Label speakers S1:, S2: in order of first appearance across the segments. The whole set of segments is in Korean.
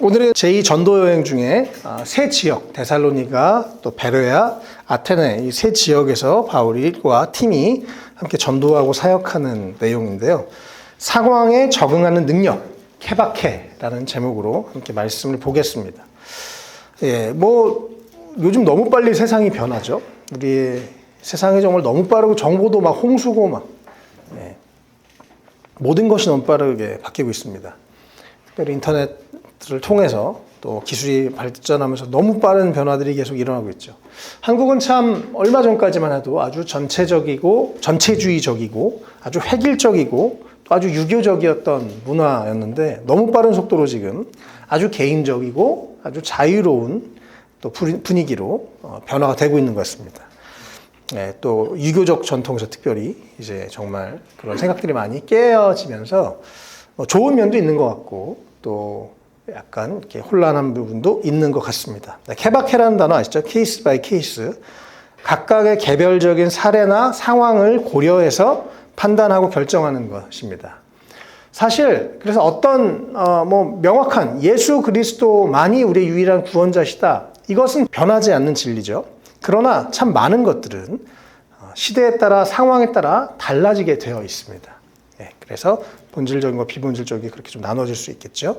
S1: 오늘은 제2전도 여행 중에 세 지역, 데살로니가, 또 베레아, 아테네 이 세 지역에서 바울과 팀이 함께 전도하고 사역하는 내용인데요. 상황에 적응하는 능력, 케바케라는 제목으로 함께 말씀을 보겠습니다. 요즘 너무 빨리 세상이 변하죠. 우리 세상이 정말 너무 빠르고 정보도 막 홍수고 모든 것이 너무 빠르게 바뀌고 있습니다. 특별히 인터넷을 통해서 또 기술이 발전하면서 너무 빠른 변화들이 계속 일어나고 있죠. 한국은 참 얼마 전까지만 해도 아주 전체주의적이고 아주 획일적이고 또 아주 유교적이었던 문화였는데 너무 빠른 속도로 지금 아주 개인적이고 아주 자유로운 또 분위기로 변화가 되고 있는 것 같습니다. 또 유교적 전통에서 특별히 이제 정말 그런 생각들이 많이 깨어지면서 좋은 면도 있는 것 같고 또 약간 이렇게 혼란한 부분도 있는 것 같습니다. 케바케라는 단어 아시죠? 케이스 바이 케이스. 각각의 개별적인 사례나 상황을 고려해서 판단하고 결정하는 것입니다. 사실 그래서 어떤 명확한 예수 그리스도만이 우리의 유일한 구원자시다. 이것은 변하지 않는 진리죠. 그러나 참 많은 것들은 시대에 따라 상황에 따라 달라지게 되어 있습니다. 그래서 본질적인 과 비본질적인 그렇게 좀 나눠질 수 있겠죠.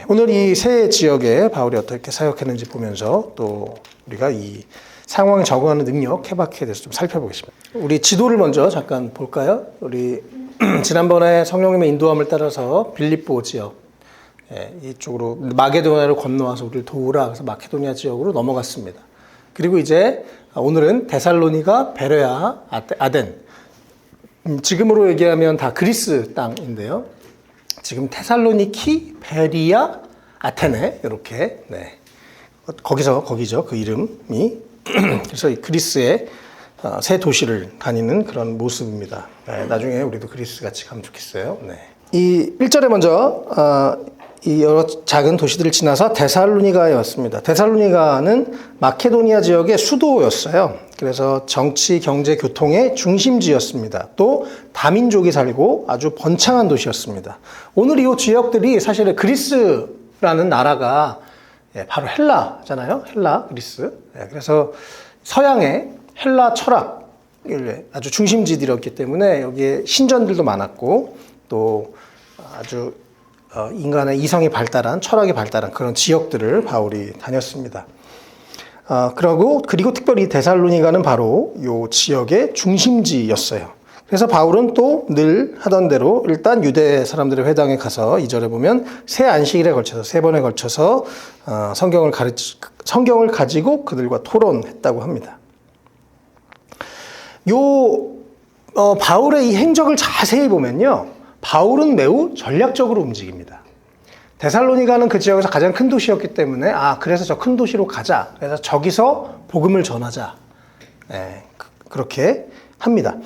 S1: 오늘 이 세 지역에 바울이 어떻게 사역했는지 보면서 또 우리가 이 상황에 적응하는 능력, 케바케에 대해서 좀 살펴보겠습니다. 우리 지도를 먼저 잠깐 볼까요? 우리 지난번에 성령님의 인도함을 따라서 빌립보 지역 이쪽으로 마게도니아를 건너와서 우리를 도우라 그래서 마케도니아 지역으로 넘어갔습니다. 그리고 이제 오늘은 데살로니가, 베레아, 아덴 지금으로 얘기하면 다 그리스 땅인데요. 지금 테살로니키, 베리아, 아테네 이렇게 거기죠 그 이름이. 그래서 이 그리스의 세 도시를 다니는 그런 모습입니다. 나중에 우리도 그리스 같이 가면 좋겠어요. 이 1절에 먼저 이 여러 작은 도시들을 지나서 데살로니가에 왔습니다. 데살로니가는 마케도니아 지역의 수도였어요. 그래서 정치, 경제, 교통의 중심지였습니다. 또 다민족이 살고 아주 번창한 도시였습니다. 오늘 이 지역들이 사실은 그리스라는 나라가 바로 헬라잖아요. 헬라, 그리스. 그래서 서양의 헬라 철학 아주 중심지들이었기 때문에 여기에 신전들도 많았고 또 아주 인간의 이성이 발달한 철학이 발달한 그런 지역들을 바울이 다녔습니다. 그리고 특별히 데살로니가는 바로 이 지역의 중심지였어요. 그래서 바울은 또 늘 하던 대로 일단 유대 사람들의 회당에 가서 2절에 보면 세 안식일에 걸쳐서 세 번에 걸쳐서 성경을 가지고 그들과 토론했다고 합니다. 바울의 이 행적을 자세히 보면요. 바울은 매우 전략적으로 움직입니다. 데살로니가는 그 지역에서 가장 큰 도시였기 때문에 그래서 저 큰 도시로 가자. 그래서 저기서 복음을 전하자. 그렇게 합니다.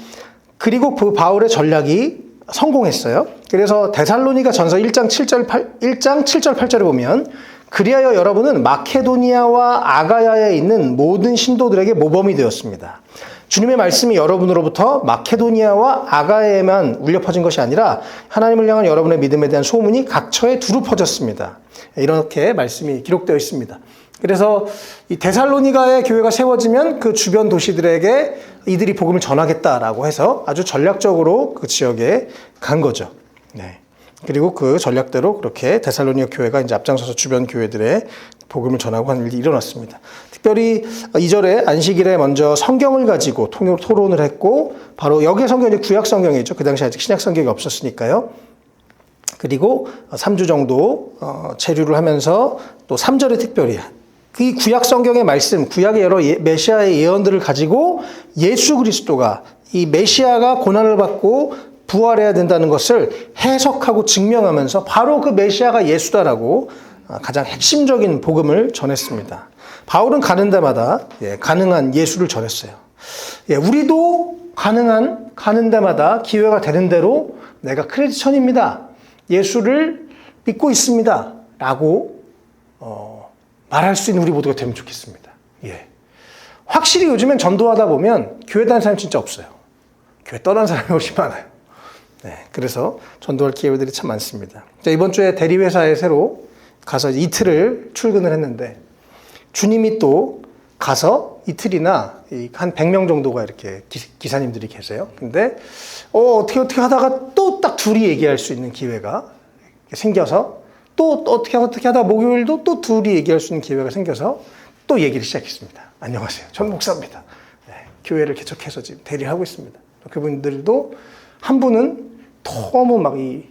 S1: 그리고 그 바울의 전략이 성공했어요. 그래서 데살로니가 전서 1장 7절 8절에 보면 그리하여 여러분은 마케도니아와 아가야에 있는 모든 신도들에게 모범이 되었습니다. 주님의 말씀이 여러분으로부터 마케도니아와 아가야에만 울려 퍼진 것이 아니라 하나님을 향한 여러분의 믿음에 대한 소문이 각처에 두루 퍼졌습니다. 이렇게 말씀이 기록되어 있습니다. 그래서 이 데살로니가의 교회가 세워지면 그 주변 도시들에게 이들이 복음을 전하겠다라고 해서 아주 전략적으로 그 지역에 간 거죠. 그리고 그 전략대로 그렇게 데살로니가 교회가 이제 앞장서서 주변 교회들의 복음을 전하고 하는 일이 일어났습니다. 특별히 2절에 안식일에 먼저 성경을 가지고 토론을 했고 바로 여기에 성경이 구약 성경이죠. 그 당시 아직 신약 성경이 없었으니까요. 그리고 3주 정도 체류를 하면서 또 3절에 특별히 그 구약 성경의 말씀, 구약의 여러 메시아의 예언들을 가지고 예수 그리스도가 이 메시아가 고난을 받고 부활해야 된다는 것을 해석하고 증명하면서 바로 그 메시아가 예수다라고 가장 핵심적인 복음을 전했습니다. 바울은 가는 데마다 가능한 예수를 전했어요. 우리도 가는 데마다 기회가 되는 대로 내가 크리스천입니다. 예수를 믿고 있습니다. 라고 말할 수 있는 우리 모두가 되면 좋겠습니다. 확실히 요즘엔 전도하다 보면 교회 다니는 사람이 진짜 없어요. 교회 떠난 사람이 훨씬 많아요. 그래서 전도할 기회들이 참 많습니다. 이번 주에 대리회사에 새로 가서 이틀을 출근을 했는데 주님이 또 가서 이틀이나 한 100명 정도가 이렇게 기사님들이 계세요. 근데 어떻게 하다가 또 딱 둘이 얘기할 수 있는 기회가 생겨서 또 어떻게 하다가 목요일도 또 둘이 얘기할 수 있는 기회가 생겨서 또 얘기를 시작했습니다. 안녕하세요. 전 목사입니다. 네, 교회를 개척해서 지금 대리하고 있습니다. 그분들도 한 분은 너무 막 이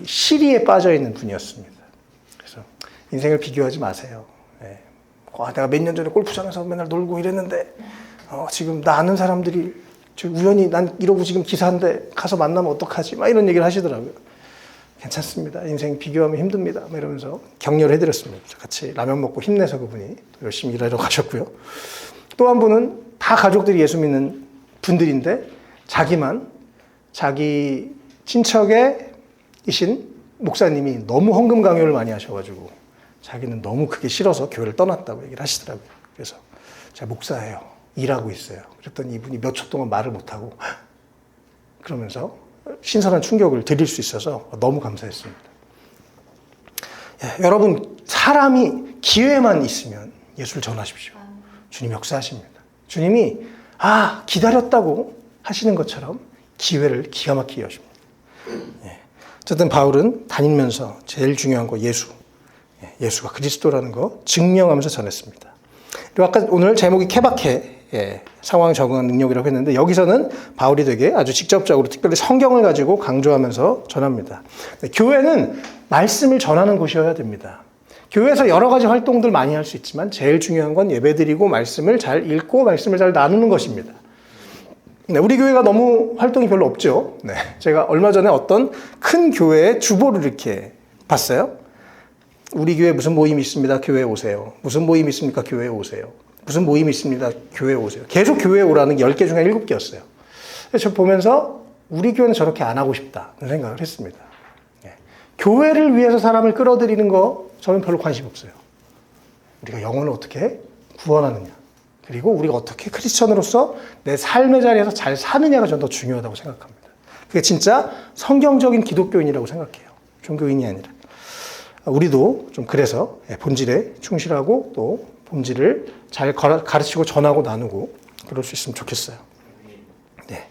S1: 시리에 빠져 있는 분이었습니다. 그래서 인생을 비교하지 마세요. 네. 내가 몇 년 전에 골프장에서 맨날 놀고 이랬는데 지금 나 아는 사람들이 우연히 난 이러고 지금 기사인데 가서 만나면 어떡하지? 막 이런 얘기를 하시더라고요. 괜찮습니다. 인생 비교하면 힘듭니다. 막 이러면서 격려를 해드렸습니다. 같이 라면 먹고 힘내서 그분이 또 열심히 일하러 가셨고요. 또 한 분은 다 가족들이 예수 믿는 분들인데 자기 친척이신 목사님이 너무 헌금 강요를 많이 하셔가지고 자기는 너무 그게 싫어서 교회를 떠났다고 얘기를 하시더라고요. 그래서 제가 목사예요. 일하고 있어요. 그랬더니 이분이 몇 초 동안 말을 못하고 그러면서 신선한 충격을 드릴 수 있어서 너무 감사했습니다. 여러분, 사람이 기회만 있으면 예수를 전하십시오. 주님 역사하십니다. 주님이 기다렸다고 하시는 것처럼 기회를 기가 막히게 여십니다. 어쨌든 바울은 다니면서 제일 중요한 거 예수가 그리스도라는 거 증명하면서 전했습니다. 그리고 아까 오늘 제목이 케바케, 상황 적응한 능력이라고 했는데 여기서는 바울이 되게 아주 직접적으로 특별히 성경을 가지고 강조하면서 전합니다. 교회는 말씀을 전하는 곳이어야 됩니다. 교회에서 여러 가지 활동들 많이 할 수 있지만 제일 중요한 건 예배드리고 말씀을 잘 읽고 말씀을 잘 나누는 것입니다. 우리 교회가 너무 활동이 별로 없죠. 제가 얼마 전에 어떤 큰 교회의 주보를 이렇게 봤어요. 우리 교회 무슨 모임이 있습니다. 교회에 오세요. 무슨 모임이 있습니까? 교회에 오세요. 무슨 모임이 있습니다. 교회에 오세요. 계속 교회에 오라는 게 10개 중에 7개였어요. 그래서 보면서 우리 교회는 저렇게 안 하고 싶다는 생각을 했습니다. 교회를 위해서 사람을 끌어들이는 거 저는 별로 관심 없어요. 우리가 영혼을 어떻게 구원하느냐. 그리고 우리가 어떻게 크리스천으로서 내 삶의 자리에서 잘 사느냐가 저는 더 중요하다고 생각합니다. 그게 진짜 성경적인 기독교인이라고 생각해요. 종교인이 아니라. 우리도 좀 그래서 본질에 충실하고 또 본질을 잘 가르치고 전하고 나누고 그럴 수 있으면 좋겠어요. 네.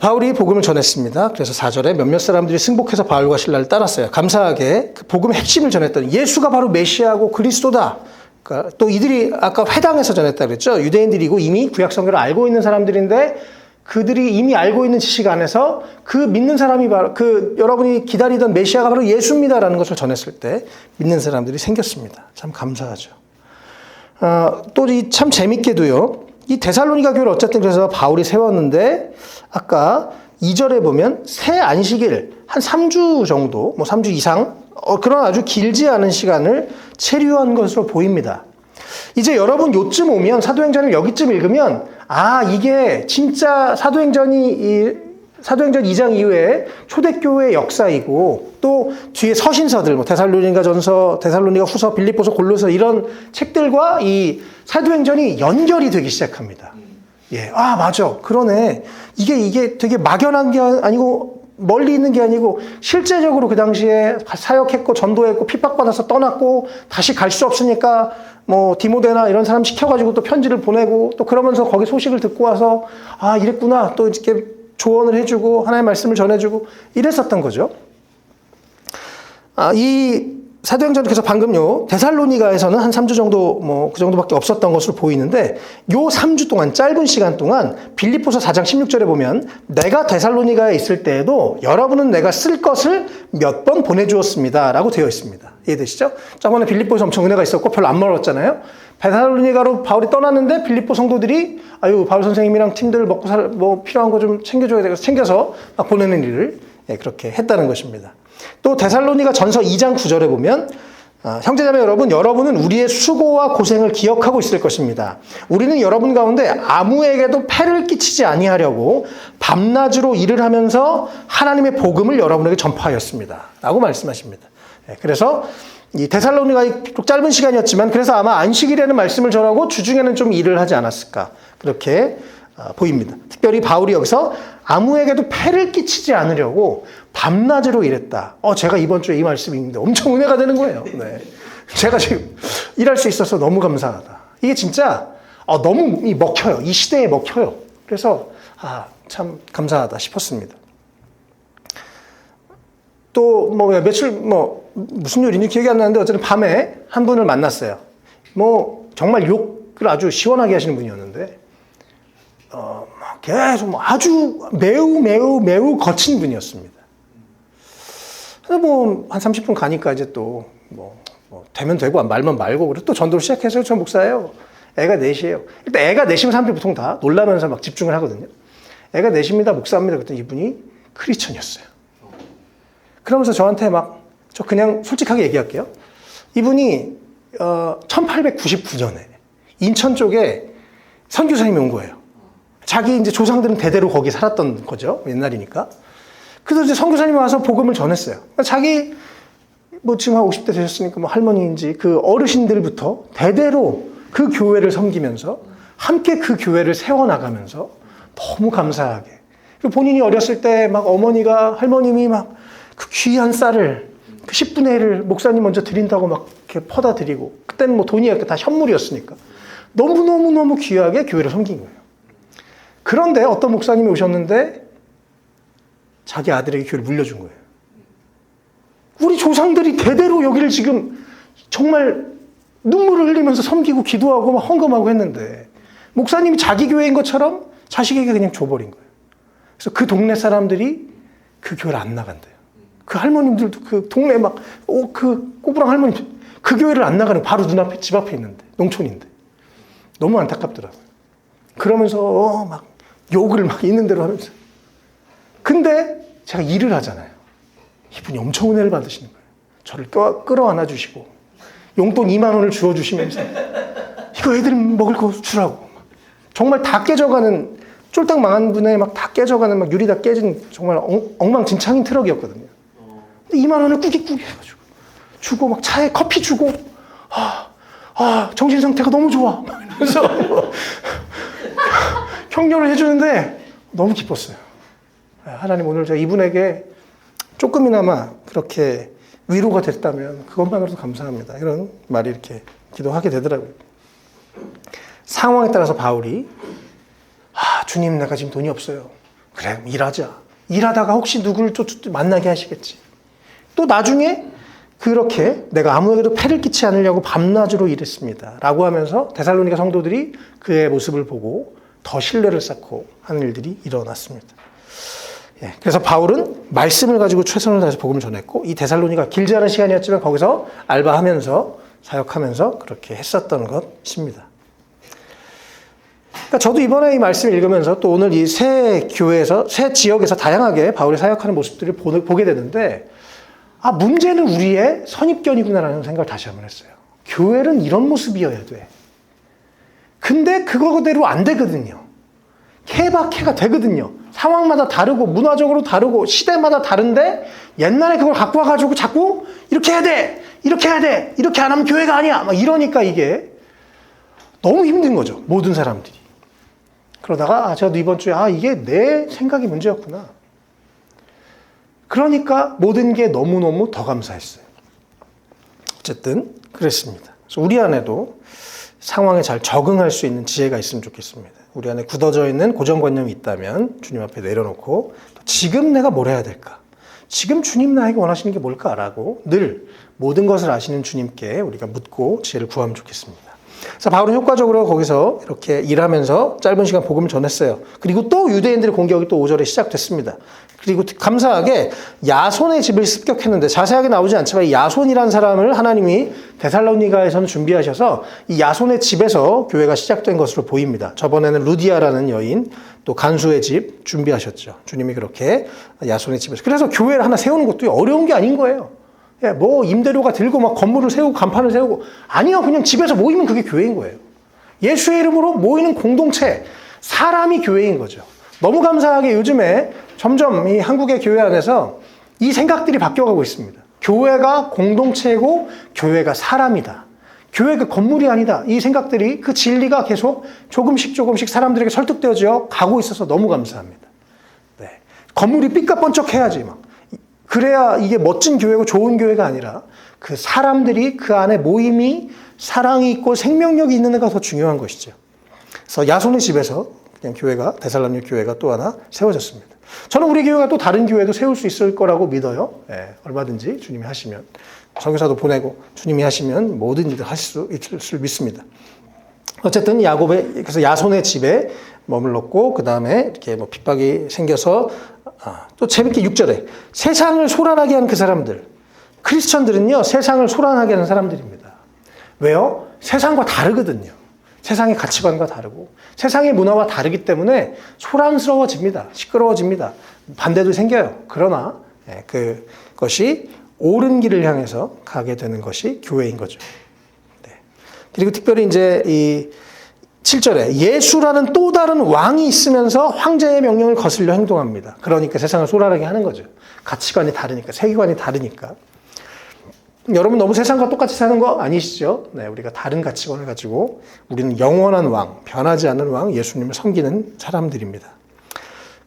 S1: 바울이 복음을 전했습니다. 그래서 4절에 몇몇 사람들이 승복해서 바울과 실라를 따랐어요. 감사하게 그 복음의 핵심을 전했더니 예수가 바로 메시아고 그리스도다. 그러니까 또 이들이 아까 회당에서 전했다 그랬죠. 유대인들이고 이미 구약 성경을 알고 있는 사람들인데 그들이 이미 알고 있는 지식 안에서 그 믿는 사람이 바로 여러분이 기다리던 메시아가 바로 예수입니다라는 것을 전했을 때 믿는 사람들이 생겼습니다. 참 감사하죠. 또 참 재밌게도요. 이 데살로니가 교회를 어쨌든 그래서 바울이 세웠는데 아까 2절에 보면 새 안식일 한 3주 정도, 3주 이상 그런 아주 길지 않은 시간을 체류한 것으로 보입니다. 이제 여러분 요쯤 오면 사도행전을 여기쯤 읽으면 이게 진짜 사도행전 2장 이후에 초대교회의 역사이고 또 뒤에 서신서들 데살로니가 전서, 데살로니가 후서, 빌립보서, 골로새 이런 책들과 이 사도행전이 연결이 되기 시작합니다. 맞아. 그러네. 이게 되게 막연한 게 아니고 멀리 있는 게 아니고 실제적으로 그 당시에 사역했고 전도했고 핍박받아서 떠났고 다시 갈 수 없으니까 디모데나 이런 사람 시켜가지고 또 편지를 보내고 또 그러면서 거기 소식을 듣고 와서 이랬구나 또 이렇게 조언을 해주고 하나님의 말씀을 전해주고 이랬었던 거죠. 이 사도행전께서 방금요 데살로니가에서는 한 3주 정도 그 정도밖에 없었던 것으로 보이는데 요 3주 동안 짧은 시간 동안 빌립보서 4장 16절에 보면 내가 데살로니가에 있을 때에도 여러분은 내가 쓸 것을 몇 번 보내주었습니다 라고 되어 있습니다. 이해되시죠? 저번에 빌립보에서 엄청 은혜가 있었고 별로 안 멀었잖아요. 데살로니가로 바울이 떠났는데 빌립보 성도들이 바울 선생님이랑 팀들 먹고 필요한 거 좀 챙겨줘야 되겠어 챙겨서 막 보내는 일을 그렇게 했다는 것입니다. 또 데살로니가 전서 2장 9절에 보면 형제자매 여러분, 여러분은 우리의 수고와 고생을 기억하고 있을 것입니다. 우리는 여러분 가운데 아무에게도 폐를 끼치지 아니하려고 밤낮으로 일을 하면서 하나님의 복음을 여러분에게 전파하였습니다 라고 말씀하십니다. 그래서 이 데살로니가의 짧은 시간이었지만 그래서 아마 안식일에는 말씀을 전하고 주중에는 좀 일을 하지 않았을까 그렇게 보입니다. 특별히 바울이 여기서 아무에게도 폐를 끼치지 않으려고 밤낮으로 일했다. 제가 이번 주에 이 말씀이 있는데 엄청 은혜가 되는 거예요. 네. 제가 지금 일할 수 있어서 너무 감사하다. 이게 진짜 너무 먹혀요. 이 시대에 먹혀요. 그래서 참 감사하다 싶었습니다. 또 며칠 무슨 요일인지 기억이 안 나는데 어쨌든 밤에 한 분을 만났어요. 정말 욕을 아주 시원하게 하시는 분이었는데 계속 아주 매우 거친 분이었습니다. 그래서 한 30분 가니까 이제 또 되면 되고 말면 말고 그래서 또 전도를 시작해서 저 목사예요. 애가 넷이에요. 일단 애가 넷이면 사람들이 보통 다 놀라면서 막 집중을 하거든요. 애가 넷입니다. 목사입니다. 그랬더니 이분이 크리스천이었어요. 그러면서 저한테 저 그냥 솔직하게 얘기할게요. 이분이 1899년에 인천 쪽에 선교사님이 온 거예요. 자기 이제 조상들은 대대로 거기 살았던 거죠. 옛날이니까. 그래서 이제 선교사님이 와서 복음을 전했어요. 자기 지금 한 50대 되셨으니까 할머니인지 그 어르신들부터 대대로 그 교회를 섬기면서 함께 그 교회를 세워나가면서 너무 감사하게. 그리고 본인이 어렸을 때 어머니가 할머님이 그 귀한 쌀을 그 10분의 1을 목사님 먼저 드린다고 이렇게 퍼다 드리고 그때는 돈이 다 현물이었으니까 너무 귀하게 교회를 섬긴 거예요. 그런데 어떤 목사님이 오셨는데 자기 아들에게 교회를 물려준 거예요. 우리 조상들이 대대로 여기를 지금 정말 눈물을 흘리면서 섬기고 기도하고 헌금하고 했는데 목사님이 자기 교회인 것처럼 자식에게 그냥 줘버린 거예요. 그래서 그 동네 사람들이 그 교회를 안 나간대요. 그 할머님들도 그 동네 그 꼬부랑 할머님들 그 교회를 안 나가는 바로 눈앞에 집 앞에 있는데 농촌인데 너무 안타깝더라고요. 그러면서 욕을 있는 대로 하면서 근데 제가 일을 하잖아요. 이분이 엄청 은혜를 받으시는 거예요. 저를 끌어안아 주시고 용돈 2만 원을 주어주시면서 이거 애들 먹을 거 주라고 정말 다 깨져가는 쫄딱 망한 분에 다 깨져가는 유리 다 깨진 정말 엉망진창인 트럭이었거든요. 근데 2만 원을 꾸깃꾸깃 해가지고 주고 차에 커피 주고 정신 상태가 너무 좋아 그래서 격려를 해주는데 너무 기뻤어요. 하나님 오늘 제가 이분에게 조금이나마 그렇게 위로가 됐다면 그것만으로도 감사합니다. 이런 말이 이렇게 기도하게 되더라고요. 상황에 따라서 바울이 주님 내가 지금 돈이 없어요. 그래 일하자. 일하다가 혹시 누구를 또 만나게 하시겠지. 또 나중에 그렇게 내가 아무에게도 폐를 끼치지 않으려고 밤낮으로 일했습니다. 라고 하면서 데살로니가 성도들이 그의 모습을 보고 더 신뢰를 쌓고 하는 일들이 일어났습니다. 그래서 바울은 말씀을 가지고 최선을 다해서 복음을 전했고 이 데살로니가 길지 않은 시간이었지만 거기서 알바하면서 사역하면서 그렇게 했었던 것입니다. 그러니까 저도 이번에 이 말씀을 읽으면서 또 오늘 이 새 교회에서 새 지역에서 다양하게 바울이 사역하는 모습들을 보게 되는데 문제는 우리의 선입견이구나라는 생각을 다시 한번 했어요. 교회는 이런 모습이어야 돼. 근데 그거대로 안 되거든요. 케바케가 되거든요. 상황마다 다르고 문화적으로 다르고 시대마다 다른데 옛날에 그걸 갖고 와가지고 자꾸 이렇게 해야 돼. 이렇게 해야 돼. 이렇게 안 하면 교회가 아니야. 이러니까 이게 너무 힘든 거죠. 모든 사람들이. 그러다가 저도 이번 주에 이게 내 생각이 문제였구나. 그러니까 모든 게 너무너무 더 감사했어요. 어쨌든 그랬습니다. 그래서 우리 안에도 상황에 잘 적응할 수 있는 지혜가 있으면 좋겠습니다. 우리 안에 굳어져 있는 고정관념이 있다면 주님 앞에 내려놓고 지금 내가 뭘 해야 될까? 지금 주님 나에게 원하시는 게 뭘까라고 늘 모든 것을 아시는 주님께 우리가 묻고 지혜를 구하면 좋겠습니다. 그래서 바울은 효과적으로 거기서 이렇게 일하면서 짧은 시간 복음을 전했어요. 그리고 또 유대인들의 공격이 또 5절에 시작됐습니다. 그리고 감사하게 야손의 집을 습격했는데 자세하게 나오지 않지만 이 야손이라는 사람을 하나님이 데살로니가에서는 준비하셔서 이 야손의 집에서 교회가 시작된 것으로 보입니다. 저번에는 루디아라는 여인 또 간수의 집 준비하셨죠. 주님이 그렇게 야손의 집에서. 그래서 교회를 하나 세우는 것도 어려운 게 아닌 거예요. 임대료가 들고 건물을 세우고 간판을 세우고 아니요. 그냥 집에서 모이면 그게 교회인 거예요. 예수의 이름으로 모이는 공동체, 사람이 교회인 거죠. 너무 감사하게 요즘에 점점 이 한국의 교회 안에서 이 생각들이 바뀌어가고 있습니다. 교회가 공동체고 교회가 사람이다. 교회가 건물이 아니다. 이 생각들이 그 진리가 계속 조금씩 사람들에게 설득되어져 가고 있어서 너무 감사합니다. 건물이 삐까번쩍해야지 막. 그래야 이게 멋진 교회고 좋은 교회가 아니라 그 사람들이 그 안에 모임이 사랑이 있고 생명력이 있는 데가 더 중요한 것이죠. 그래서 야손의 집에서 그냥 교회가 데살로니가 교회가 또 하나 세워졌습니다. 저는 우리 교회가 또 다른 교회도 세울 수 있을 거라고 믿어요. 예, 얼마든지 주님이 하시면 선교사도 보내고 주님이 하시면 뭐든지 할 수 있을 줄 믿습니다. 어쨌든 그래서 야손의 집에 머물렀고 그 다음에 이렇게 뭐 핍박이 생겨서 또 재밌게 6절에 세상을 소란하게 하는 그 사람들, 크리스천들은요 세상을 소란하게 하는 사람들입니다. 왜요? 세상과 다르거든요. 세상의 가치관과 다르고 세상의 문화와 다르기 때문에 소란스러워집니다. 시끄러워집니다. 반대도 생겨요. 그러나 그것이 옳은 길을 향해서 가게 되는 것이 교회인 거죠. 네. 그리고 특별히 이제 이 7절에 예수라는 또 다른 왕이 있으면서 황제의 명령을 거슬려 행동합니다. 그러니까 세상을 소란하게 하는 거죠. 가치관이 다르니까, 세계관이 다르니까. 여러분 너무 세상과 똑같이 사는 거 아니시죠? 네, 우리가 다른 가치관을 가지고 우리는 영원한 왕, 변하지 않는 왕, 예수님을 섬기는 사람들입니다.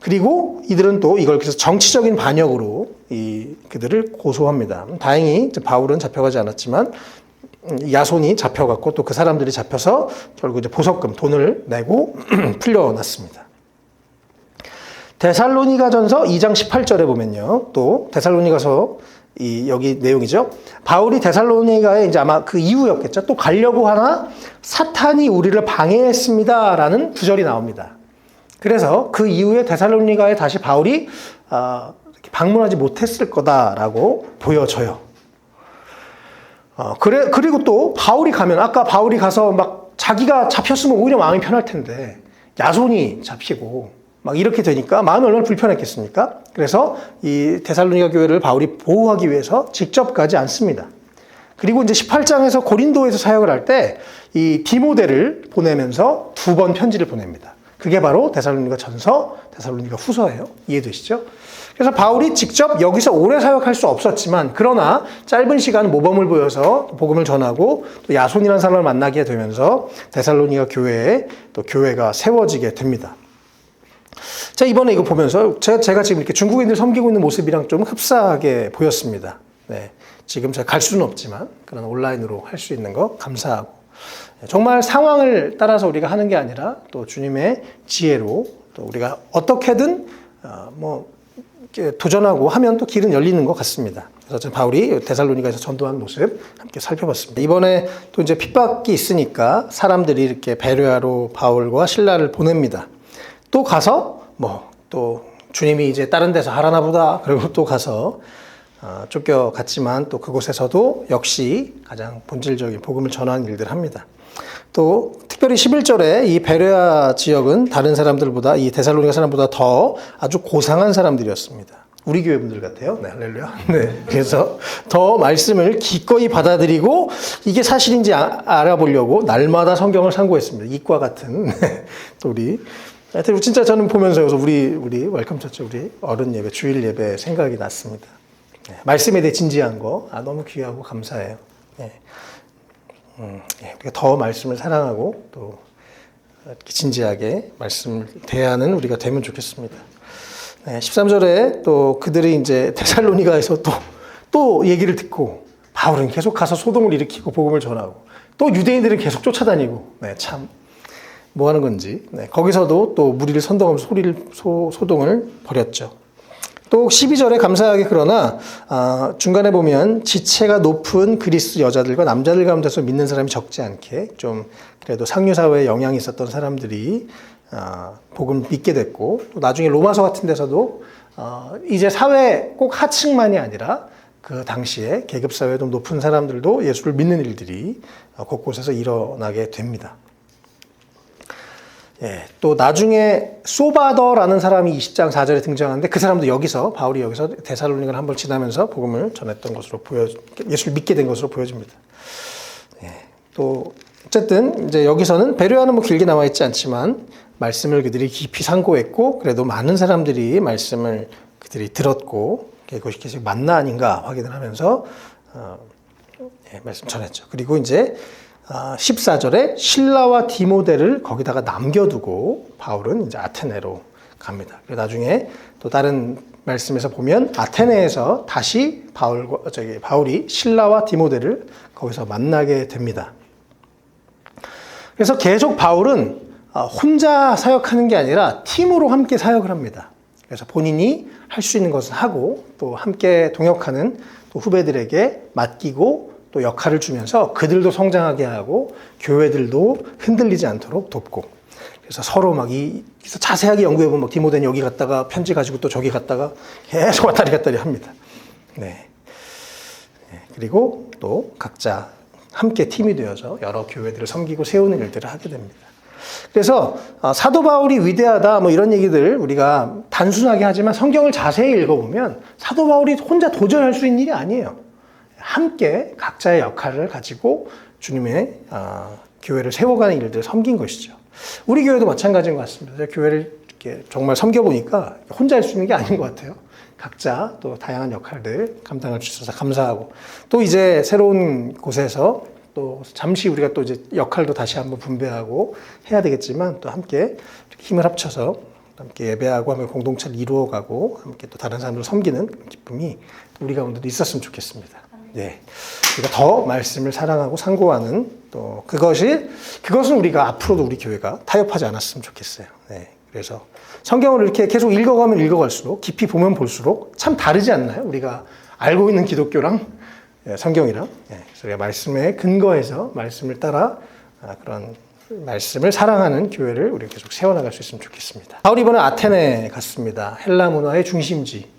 S1: 그리고 이들은 또 이걸 그래서 정치적인 반역으로 그들을 고소합니다. 다행히 바울은 잡혀가지 않았지만 야손이 잡혀갔고 또 그 사람들이 잡혀서 결국 이제 보석금 돈을 내고 풀려났습니다. 데살로니가전서 2장 18절에 보면요, 또 데살로니가서 여기 내용이죠. 바울이 데살로니가에 이제 아마 그 이후였겠죠. 또 가려고 하나 사탄이 우리를 방해했습니다. 라는 구절이 나옵니다. 그래서 그 이후에 데살로니가에 다시 바울이 방문하지 못했을 거다라고 보여져요. 그리고 또 바울이 가면 아까 바울이 가서 막 자기가 잡혔으면 오히려 마음이 편할 텐데 야손이 잡히고 막 이렇게 되니까 마음이 얼마나 불편했겠습니까? 그래서 이 데살로니가 교회를 바울이 보호하기 위해서 직접 가지 않습니다. 그리고 이제 18장에서 고린도에서 사역을 할 때 이 디모데를 보내면서 2번 편지를 보냅니다. 그게 바로 데살로니가 전서, 데살로니가 후서예요. 이해되시죠? 그래서 바울이 직접 여기서 오래 사역할 수 없었지만 그러나 짧은 시간 모범을 보여서 복음을 전하고 또 야손이라는 사람을 만나게 되면서 데살로니가 교회에 또 교회가 세워지게 됩니다. 자, 이번에 이거 보면서 제가 지금 이렇게 중국인들 섬기고 있는 모습이랑 좀 흡사하게 보였습니다. 네, 지금 제가 갈 수는 없지만 그런 온라인으로 할 수 있는 거 감사하고 정말 상황을 따라서 우리가 하는 게 아니라 또 주님의 지혜로 또 우리가 어떻게든 도전하고 하면 또 길은 열리는 것 같습니다. 그래서 바울이 데살로니가에서 전도한 모습 함께 살펴봤습니다. 이번에 또 이제 핍박이 있으니까 사람들이 이렇게 베레아로 바울과 실라를 보냅니다. 또 가서 또 주님이 이제 다른 데서 하라나 보다. 그리고 또 가서 쫓겨갔지만 또 그곳에서도 역시 가장 본질적인 복음을 전하는 일들을 합니다. 또 특별히 11절에 이 베레아 지역은 다른 사람들보다 이 데살로니가 사람보다 더 아주 고상한 사람들이었습니다. 우리 교회 분들 같아요. 네, 할렐루야. 네, 그래서 더 말씀을 기꺼이 받아들이고 이게 사실인지 알아보려고 날마다 성경을 상고했습니다. 이과 같은 또 우리 하여튼 진짜 저는 보면서 우리 웰컴 처치 우리 어른 예배 주일 예배 생각이 났습니다. 네, 말씀에 대해 진지한 거 너무 귀하고 감사해요. 네. 우리가 더 말씀을 사랑하고 또 진지하게 말씀을 대하는 우리가 되면 좋겠습니다. 네, 13절에 또 그들이 이제 데살로니가에서 또 얘기를 듣고 바울은 계속 가서 소동을 일으키고 복음을 전하고 또 유대인들은 계속 쫓아다니고 참 뭐 하는 건지 거기서도 또 무리를 선동하면서 소동을 벌였죠. 또 12절에 감사하게 그러나 중간에 보면 지체가 높은 그리스 여자들과 남자들 가운데서 믿는 사람이 적지 않게 좀 그래도 상류사회에 영향이 있었던 사람들이 복음을 믿게 됐고 또 나중에 로마서 같은 데서도 이제 사회 꼭 하층만이 아니라 그 당시에 계급사회 좀 높은 사람들도 예수를 믿는 일들이 곳곳에서 일어나게 됩니다. 예, 또 나중에 소바더라는 사람이 20장 4절에 등장하는데 그 사람도 바울이 여기서 데살로니가를 한번 지나면서 복음을 전했던 것으로 예수를 믿게 된 것으로 보여집니다. 예, 또 어쨌든 이제 여기서는 베레아는 길게 나와 있지 않지만 말씀을 그들이 깊이 상고했고 그래도 많은 사람들이 말씀을 그들이 들었고 그것이 계속 맞나 아닌가 확인을 하면서 말씀 전했죠. 그리고 이제 14절에 실라와 디모데를 거기다가 남겨두고 바울은 이제 아테네로 갑니다. 그리고 나중에 또 다른 말씀에서 보면 아테네에서 다시 바울이 실라와 디모데를 거기서 만나게 됩니다. 그래서 계속 바울은 혼자 사역하는 게 아니라 팀으로 함께 사역을 합니다. 그래서 본인이 할 수 있는 것을 하고 또 함께 동역하는 또 후배들에게 맡기고 또 역할을 주면서 그들도 성장하게 하고 교회들도 흔들리지 않도록 돕고, 그래서 서로 그래서 자세하게 연구해보면 막 디모데는 여기 갔다가 편지 가지고 또 저기 갔다가 계속 왔다리 갔다리 합니다. 네. 그리고 또 각자 함께 팀이 되어서 여러 교회들을 섬기고 세우는 일들을 하게 됩니다. 그래서 사도 바울이 위대하다 뭐 이런 얘기들 우리가 단순하게 하지만 성경을 자세히 읽어보면 사도 바울이 혼자 도전할 수 있는 일이 아니에요. 함께 각자의 역할을 가지고 주님의 교회를 세워가는 일들을 섬긴 것이죠. 우리 교회도 마찬가지인 것 같습니다. 교회를 이렇게 정말 섬겨보니까 혼자 할 수 있는 게 아닌 것 같아요. 각자 또 다양한 역할들 감당할 수 있어서 감사하고, 또 이제 새로운 곳에서 또 잠시 우리가 또 이제 역할도 다시 한번 분배하고 해야 되겠지만 또 함께 힘을 합쳐서 함께 예배하고 하며 공동체를 이루어가고 함께 또 다른 사람들을 섬기는 기쁨이 우리 가운데도 있었으면 좋겠습니다. 네, 우리가 더 말씀을 사랑하고 상고하는 또 그것은 우리가 앞으로도 우리 교회가 타협하지 않았으면 좋겠어요. 네, 그래서 성경을 이렇게 계속 읽어가면 읽어갈수록 깊이 보면 볼수록 참 다르지 않나요? 우리가 알고 있는 기독교랑 성경이랑. 그래서 우리가 말씀에 근거해서 말씀을 따라 그런 말씀을 사랑하는 교회를 우리가 계속 세워나갈 수 있으면 좋겠습니다. 바울이 이번에 아테네 갔습니다. 헬라 문화의 중심지,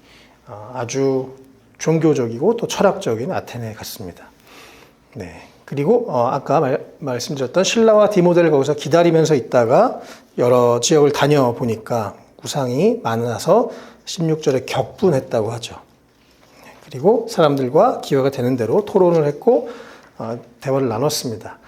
S1: 아주 종교적이고 또 철학적인 아테네에 갔습니다. 네. 그리고 아까 말씀드렸던 실라와 디모데를 거기서 기다리면서 있다가 여러 지역을 다녀보니까 구상이 많아서 16절에 격분했다고 하죠. 그리고 사람들과 기회가 되는 대로 토론을 했고 대화를 나눴습니다.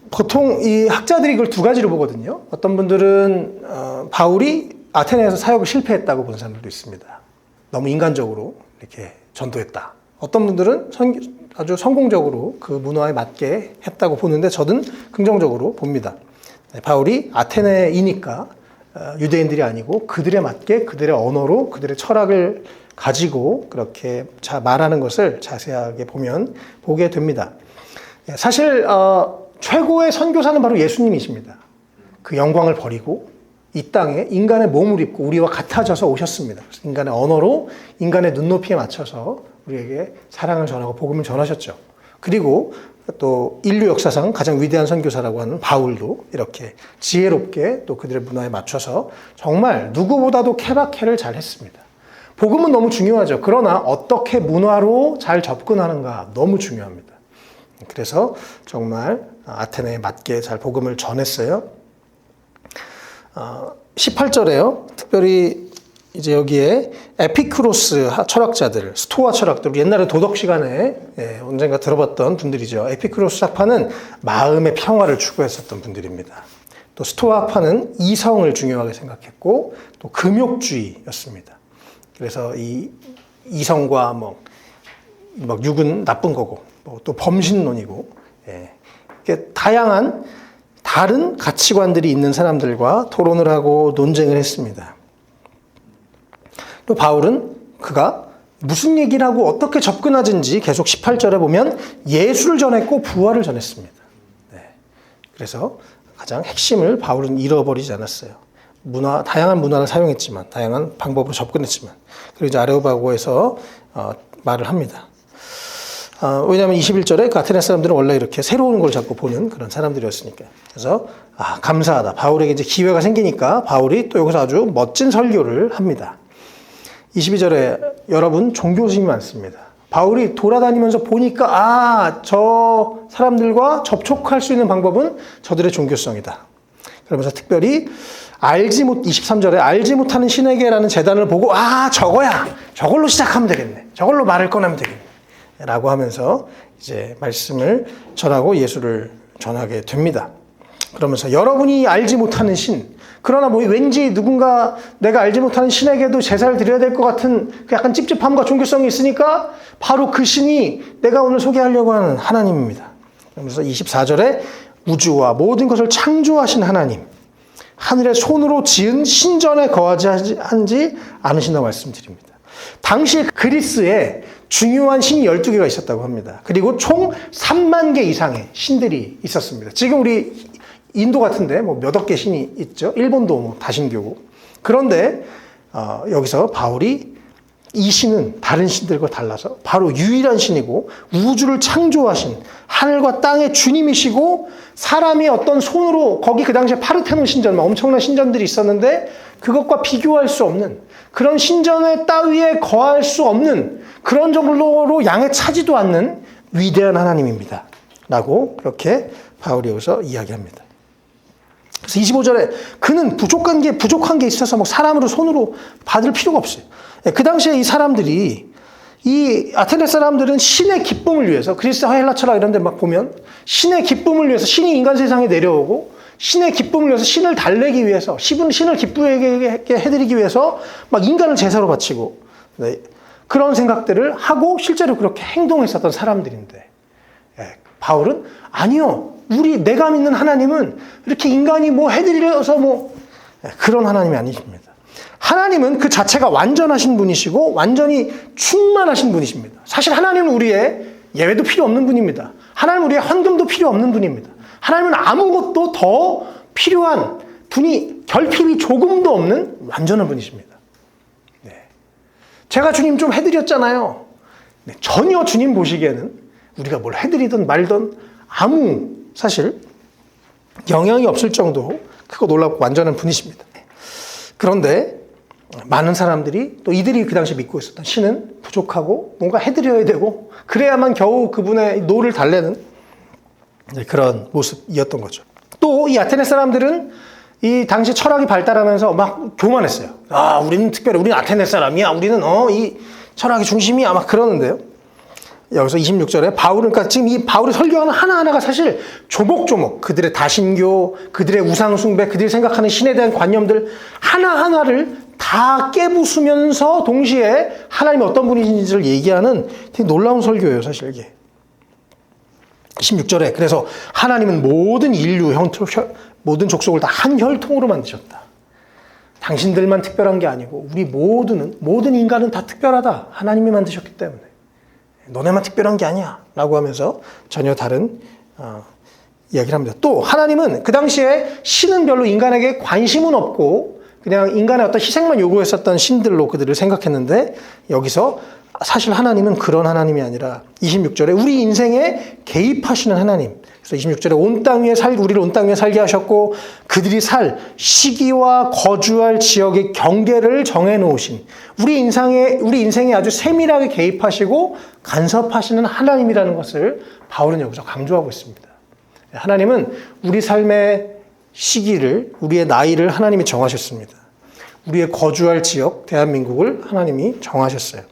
S1: 보통 이 학자들이 이걸 두 가지로 보거든요. 어떤 분들은 바울이 아테네에서 사역을 실패했다고 보는 사람들도 있습니다. 너무 인간적으로 이렇게 전도했다. 어떤 분들은 아주 성공적으로 그 문화에 맞게 했다고 보는데 저는 긍정적으로 봅니다. 바울이 아테네이니까 유대인들이 아니고 그들에 맞게 그들의 언어로 그들의 철학을 가지고 그렇게 말하는 것을 자세하게 보게 됩니다. 사실 최고의 선교사는 바로 예수님이십니다. 그 영광을 버리고 이 땅에 인간의 몸을 입고 우리와 같아져서 오셨습니다. 그래서 인간의 언어로 인간의 눈높이에 맞춰서 우리에게 사랑을 전하고 복음을 전하셨죠. 그리고 또 인류 역사상 가장 위대한 선교사라고 하는 바울도 이렇게 지혜롭게 또 그들의 문화에 맞춰서 정말 누구보다도 케바케를 잘 했습니다. 복음은 너무 중요하죠. 그러나 어떻게 문화로 잘 접근하는가 너무 중요합니다. 그래서 정말 아테네에 맞게 잘 복음을 전했어요. 18절에요. 특별히 이제 여기에 에피쿠로스 철학자들, 스토아 철학들, 옛날에 도덕 시간에 언젠가 들어봤던 분들이죠. 에피쿠로스 학파는 마음의 평화를 추구했었던 분들입니다. 또 스토아 학파는 이성을 중요하게 생각했고 또 금욕주의였습니다. 그래서 이 이성과 막 육은 나쁜 거고 또 범신론이고 다양한 다른 가치관들이 있는 사람들과 토론을 하고 논쟁을 했습니다. 또 바울은 그가 무슨 얘기를 하고 어떻게 접근하든지 계속 18절에 보면 예수를 전했고 부활을 전했습니다. 그래서 가장 핵심을 바울은 잃어버리지 않았어요. 다양한 문화를 사용했지만, 다양한 방법으로 접근했지만, 그리고 이제 아레오바고에서 말을 합니다. 왜냐하면 21절에 그 아테네 사람들은 원래 이렇게 새로운 걸 자꾸 보는 그런 사람들이었으니까. 그래서 감사하다. 바울에게 이제 기회가 생기니까 바울이 또 여기서 아주 멋진 설교를 합니다. 22절에 여러분 종교심이 많습니다. 바울이 돌아다니면서 보니까 저 사람들과 접촉할 수 있는 방법은 저들의 종교성이다. 그러면서 특별히 23절에 알지 못하는 신에게라는 제단을 보고 저거야. 저걸로 시작하면 되겠네. 저걸로 말을 꺼내면 되겠네. 라고 하면서 이제 말씀을 전하고 예수를 전하게 됩니다. 그러면서 여러분이 알지 못하는 신, 그러나 왠지 누군가 내가 알지 못하는 신에게도 제사를 드려야 될 것 같은 그 약간 찝찝함과 종교성이 있으니까 바로 그 신이 내가 오늘 소개하려고 하는 하나님입니다. 그러면서 24절에 우주와 모든 것을 창조하신 하나님, 하늘의 손으로 지은 신전에 거하지 않으신다고 말씀드립니다. 당시 그리스에 중요한 신이 12개가 있었다고 합니다. 그리고 총 3만 개 이상의 신들이 있었습니다. 지금 우리 인도 같은데 뭐 몇억 개 신이 있죠. 일본도 뭐 다신교고. 그런데 여기서 바울이 이 신은 다른 신들과 달라서 바로 유일한 신이고 우주를 창조하신 하늘과 땅의 주님이시고 사람이 어떤 손으로 거기 그 당시에 파르테논 신전 엄청난 신전들이 있었는데 그것과 비교할 수 없는 그런 신전의 따위에 거할 수 없는 그런 정도로 양에 차지도 않는 위대한 하나님입니다. 라고 그렇게 바울이 여기서 이야기합니다. 그래서 25절에 그는 부족한 게 있어서 뭐 사람으로 손으로 받을 필요가 없어요. 그 당시에 이 사람들이 이 아테네 사람들은 신의 기쁨을 위해서 그리스 헬라 철학 이런 데 막 보면 신의 기쁨을 위해서 신이 인간 세상에 내려오고 신의 기쁨을 위해서 신을 달래기 위해서 신을 기쁘게 해드리기 위해서 막 인간을 제사로 바치고 그런 생각들을 하고 실제로 그렇게 행동했었던 사람들인데 바울은 아니요. 내가 믿는 하나님은 이렇게 인간이 뭐 해드리려서 그런 하나님이 아니십니다. 하나님은 그 자체가 완전하신 분이시고 완전히 충만하신 분이십니다. 사실 하나님은 우리의 예외도 필요 없는 분입니다. 하나님은 우리의 헌금도 필요 없는 분입니다. 하나님은 아무것도 더 필요한 분이 결핍이 조금도 없는 완전한 분이십니다. 네. 제가 주님 좀 해드렸잖아요. 네. 전혀 주님 보시기에는 우리가 뭘 해드리든 말든 아무 사실 영향이 없을 정도로 크고 놀랍고 완전한 분이십니다. 그런데 많은 사람들이 또 이들이 그 당시 믿고 있었던 신은 부족하고 뭔가 해드려야 되고 그래야만 겨우 그분의 노를 달래는 그런 모습이었던 거죠. 또 이 아테네 사람들은 이 당시 철학이 발달하면서 막 교만했어요. 우리는 특별히 우리는 아테네 사람이야. 우리는 이 철학의 중심이야. 막 그러는데요. 여기서 26절에 그러니까 지금 이 바울이 설교하는 하나하나가 사실 조목조목 그들의 다신교, 그들의 우상숭배, 그들이 생각하는 신에 대한 관념들 하나하나를 다 깨부수면서 동시에 하나님이 어떤 분이신지를 얘기하는 되게 놀라운 설교예요, 사실 이게. 16절에 그래서 하나님은 모든 인류, 모든 족속을 다 한 혈통으로 만드셨다. 당신들만 특별한 게 아니고 우리 모든 인간은 다 특별하다. 하나님이 만드셨기 때문에. 너네만 특별한 게 아니야. 라고 하면서 전혀 다른 이야기를 합니다. 또 하나님은 그 당시에 신은 별로 인간에게 관심은 없고 그냥 인간의 어떤 희생만 요구했었던 신들로 그들을 생각했는데 여기서 사실 하나님은 그런 하나님이 아니라 26절에 우리 인생에 개입하시는 하나님. 그래서 26절에 우리를 온 땅 위에 살게 하셨고 그들이 살 시기와 거주할 지역의 경계를 정해놓으신 우리 인생에 아주 세밀하게 개입하시고 간섭하시는 하나님이라는 것을 바울은 여기서 강조하고 있습니다. 하나님은 우리 삶의 시기를, 우리의 나이를 하나님이 정하셨습니다. 우리의 거주할 지역, 대한민국을 하나님이 정하셨어요.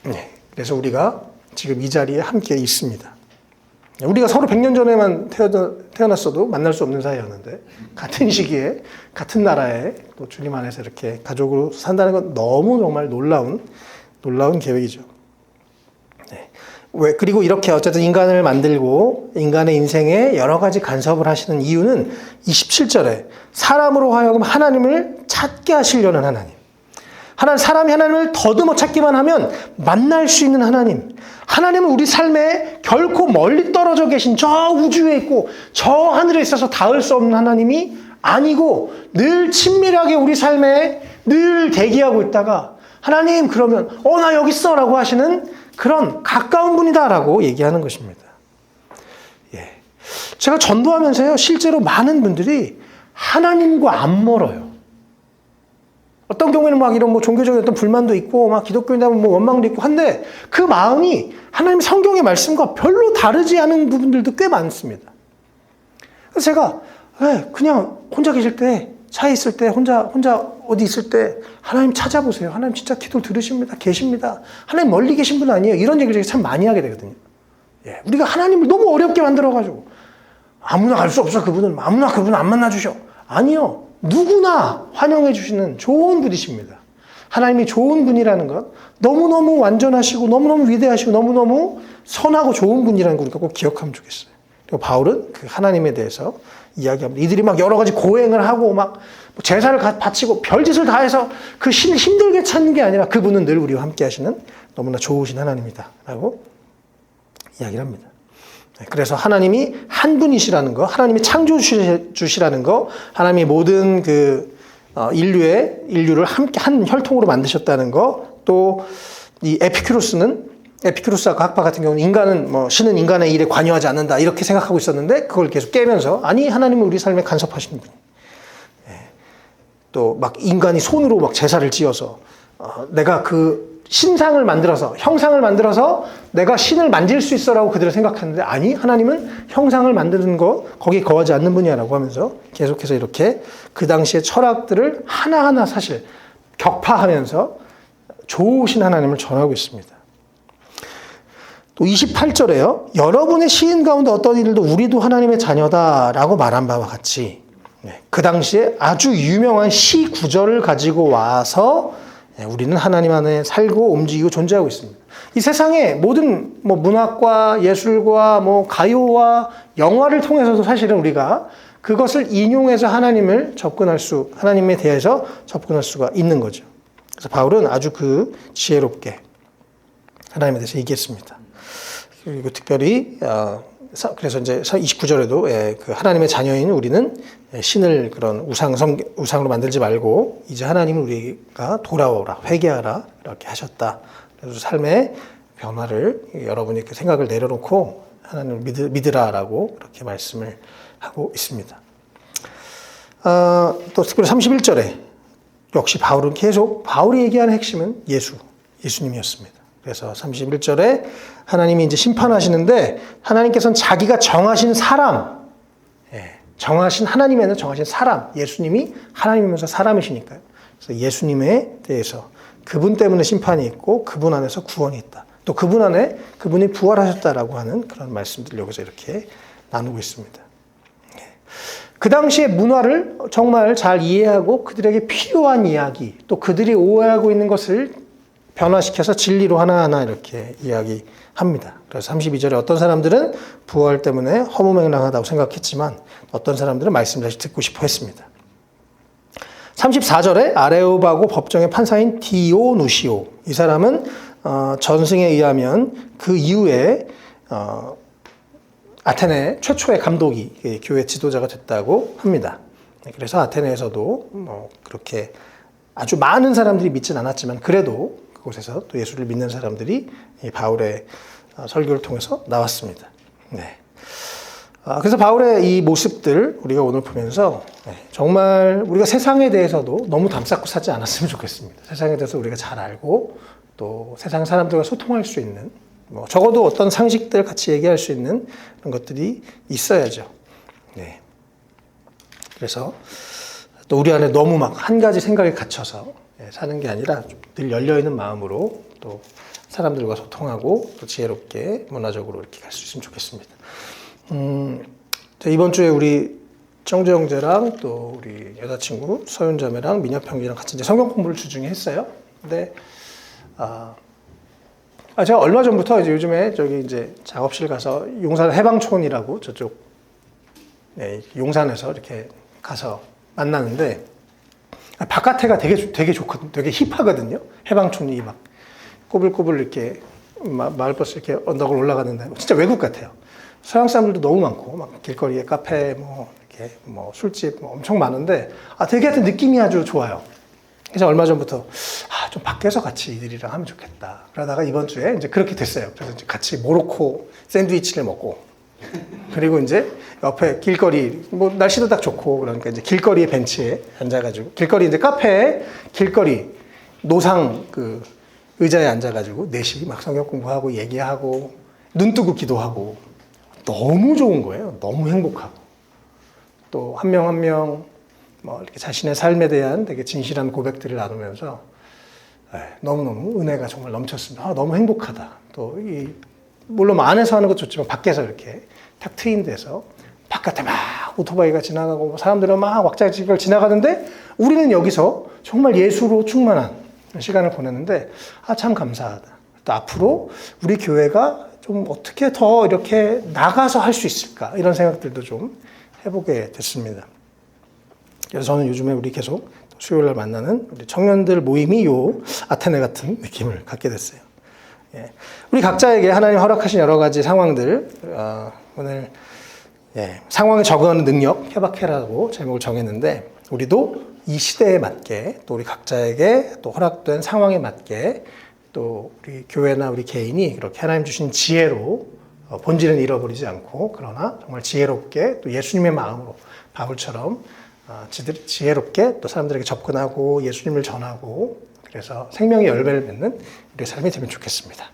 S1: 네, 그래서 우리가 지금 이 자리에 함께 있습니다. 우리가 서로 100년 전에만 태어났어도 만날 수 없는 사이였는데 같은 시기에 같은 나라에 또 주님 안에서 이렇게 가족으로 산다는 건 너무 정말 놀라운 계획이죠. 네. 그리고 이렇게 어쨌든 인간을 만들고 인간의 인생에 여러 가지 간섭을 하시는 이유는 27절에 사람으로 하여금 하나님을 찾게 하시려는 하나님. 사람이 하나님을 더듬어 찾기만 하면 만날 수 있는 하나님. 하나님은 우리 삶에 결코 멀리 떨어져 계신 저 우주에 있고 저 하늘에 있어서 닿을 수 없는 하나님이 아니고 늘 친밀하게 우리 삶에 늘 대기하고 있다가 하나님 그러면 나 여기 있어 라고 하시는 그런 가까운 분이다라고 얘기하는 것입니다. 예. 제가 전도하면서요 실제로 많은 분들이 하나님과 안 멀어요. 어떤 경우에는 막 이런 종교적인 어떤 불만도 있고, 막 기독교인데 원망도 있고 한데, 그 마음이 하나님 성경의 말씀과 별로 다르지 않은 부분들도 꽤 많습니다. 그래서 제가, 그냥 혼자 계실 때, 차에 있을 때, 혼자 어디 있을 때, 하나님 찾아보세요. 하나님 진짜 기도 들으십니다. 계십니다. 하나님 멀리 계신 분 아니에요. 이런 얘기를 참 많이 하게 되거든요. 예. 우리가 하나님을 너무 어렵게 만들어가지고, 아무나 알 수 없어, 그분은. 아무나 그분 안 만나주셔. 아니요. 누구나 환영해 주시는 좋은 분이십니다. 하나님이 좋은 분이라는 것, 너무너무 완전하시고 너무너무 위대하시고 너무너무 선하고 좋은 분이라는 걸 우리가 꼭 기억하면 좋겠어요. 그리고 바울은 그 하나님에 대해서 이야기합니다. 이들이 막 여러 가지 고행을 하고 막 제사를 바치고 별짓을 다 해서 그 신을 힘들게 찾는 게 아니라 그분은 늘 우리와 함께 하시는 너무나 좋으신 하나님이다 라고 이야기를 합니다. 그래서 하나님이 한 분이시라는 거, 하나님이 창조주시라는 거, 하나님이 모든 인류를 함께 한 혈통으로 만드셨다는 거, 또 이 에피큐로스가 학파 같은 경우는 신은 인간의 일에 관여하지 않는다 이렇게 생각하고 있었는데 그걸 계속 깨면서 아니 하나님은 우리 삶에 간섭하시는 분이. 또 막 인간이 손으로 막 제사를 지어서 내가 그 신상을 만들어서 형상을 만들어서 내가 신을 만질 수 있어라고 그들은 생각하는데 아니 하나님은 형상을 만드는 거 거기에 거하지 않는 분이야라고 하면서 계속해서 이렇게 그 당시의 철학들을 하나하나 사실 격파하면서 좋으신 하나님을 전하고 있습니다. 또 28절에요. 여러분의 시인 가운데 어떤 이들도 우리도 하나님의 자녀다라고 말한 바와 같이 그 당시에 아주 유명한 시 구절을 가지고 와서 우리는 하나님 안에 살고 움직이고 존재하고 있습니다. 이 세상의 모든 문학과 예술과 가요와 영화를 통해서도 사실은 우리가 그것을 인용해서 하나님에 대해서 접근할 수가 있는 거죠. 그래서 바울은 아주 지혜롭게 하나님에 대해서 얘기했습니다. 그리고 특별히 그래서 이제 29절에도 그 하나님의 자녀인 우리는 신을 그런 우상으로 만들지 말고 이제 하나님은 우리가 돌아오라 회개하라 이렇게 하셨다. 그래서 삶의 변화를 여러분이 그 생각을 내려놓고 하나님을 믿으라라고 이렇게 말씀을 하고 있습니다. 또 특별히 31절에 역시 바울이 얘기하는 핵심은 예수님이었습니다. 그래서 31절에 하나님이 이제 심판하시는데 하나님께서는 자기가 정하신 사람, 하나님에는 정하신 사람, 예수님이 하나님이면서 사람이시니까요. 그래서 예수님에 대해서 그분 때문에 심판이 있고 그분 안에서 구원이 있다. 또 그분 안에 그분이 부활하셨다라고 하는 그런 말씀들을 여기서 이렇게 나누고 있습니다. 그 당시의 문화를 정말 잘 이해하고 그들에게 필요한 이야기, 또 그들이 오해하고 있는 것을 변화시켜서 진리로 하나하나 이렇게 이야기합니다. 그래서 32절에 어떤 사람들은 부활 때문에 허무맹랑하다고 생각했지만 어떤 사람들은 말씀을 다시 듣고 싶어 했습니다. 34절에 아레오바고 법정의 판사인 디오누시오. 이 사람은 전승에 의하면 그 이후에 아테네 최초의 감독이 교회 지도자가 됐다고 합니다. 그래서 아테네에서도 그렇게 아주 많은 사람들이 믿진 않았지만 그래도 그곳에서 또 예수를 믿는 사람들이 이 바울의 설교를 통해서 나왔습니다. 그래서 바울의 이 모습들 우리가 오늘 보면서 정말 우리가 세상에 대해서도 너무 담쌓고 사지 않았으면 좋겠습니다. 세상에 대해서 우리가 잘 알고 또 세상 사람들과 소통할 수 있는 적어도 어떤 상식들 같이 얘기할 수 있는 그런 것들이 있어야죠. 그래서 또 우리 안에 너무 막 한 가지 생각에 갇혀서 사는 게 아니라 늘 열려있는 마음으로 또 사람들과 소통하고 또 지혜롭게 문화적으로 이렇게 갈 수 있으면 좋겠습니다. 이번 주에 우리 정재 형제랑 또 우리 여자친구 서윤자매랑 민혁 형제랑 같이 이제 성경 공부를 주중에 했어요. 근데 제가 얼마 전부터 이제 요즘에 저기 이제 작업실 가서 용산 해방촌이라고 저쪽 용산에서 이렇게 가서 만나는데 바깥에가 되게 좋거든요. 되게 힙하거든요. 해방촌이 막 꼬불꼬불 이렇게 마을버스 이렇게 언덕을 올라가는데 진짜 외국 같아요. 서양 사람들도 너무 많고 막 길거리에 카페 이렇게 술집 엄청 많은데 되게 하여튼 느낌이 아주 좋아요. 그래서 얼마 전부터 좀 밖에서 같이 이들이랑 하면 좋겠다. 그러다가 이번 주에 이제 그렇게 됐어요. 그래서 이제 같이 모로코 샌드위치를 먹고 그리고 이제 옆에 길거리 날씨도 딱 좋고 그러니까 이제 길거리에 벤치에 앉아가지고 길거리 이제 카페에 길거리 노상 그 의자에 앉아가지고 넷이 막 성경 공부하고 얘기하고 눈 뜨고 기도하고 너무 좋은 거예요. 너무 행복하고 또 한 명 한 명 이렇게 자신의 삶에 대한 되게 진실한 고백들을 나누면서 너무너무 은혜가 정말 넘쳤습니다. 너무 행복하다. 또 물론 안에서 하는 것도 좋지만 밖에서 이렇게 탁 트인 데서 바깥에 막 오토바이가 지나가고 사람들은 막 왁자지껄 지나가는데 우리는 여기서 정말 예수로 충만한 시간을 보냈는데 참 감사하다. 또 앞으로 우리 교회가 좀 어떻게 더 이렇게 나가서 할 수 있을까 이런 생각들도 좀 해보게 됐습니다. 그래서 저는 요즘에 우리 계속 수요일날 만나는 우리 청년들 모임이 요 아테네 같은 느낌을 갖게 됐어요. 예. 우리 각자에게 하나님 허락하신 여러 가지 상황들 오늘 상황에 적응하는 능력 케바케라고 제목을 정했는데 우리도 이 시대에 맞게 또 우리 각자에게 또 허락된 상황에 맞게 또 우리 교회나 우리 개인이 그렇게 하나님 주신 지혜로 본질은 잃어버리지 않고 그러나 정말 지혜롭게 또 예수님의 마음으로 바울처럼 지혜롭게 또 사람들에게 접근하고 예수님을 전하고 그래서 생명의 열매를 맺는 우리의 삶이 되면 좋겠습니다.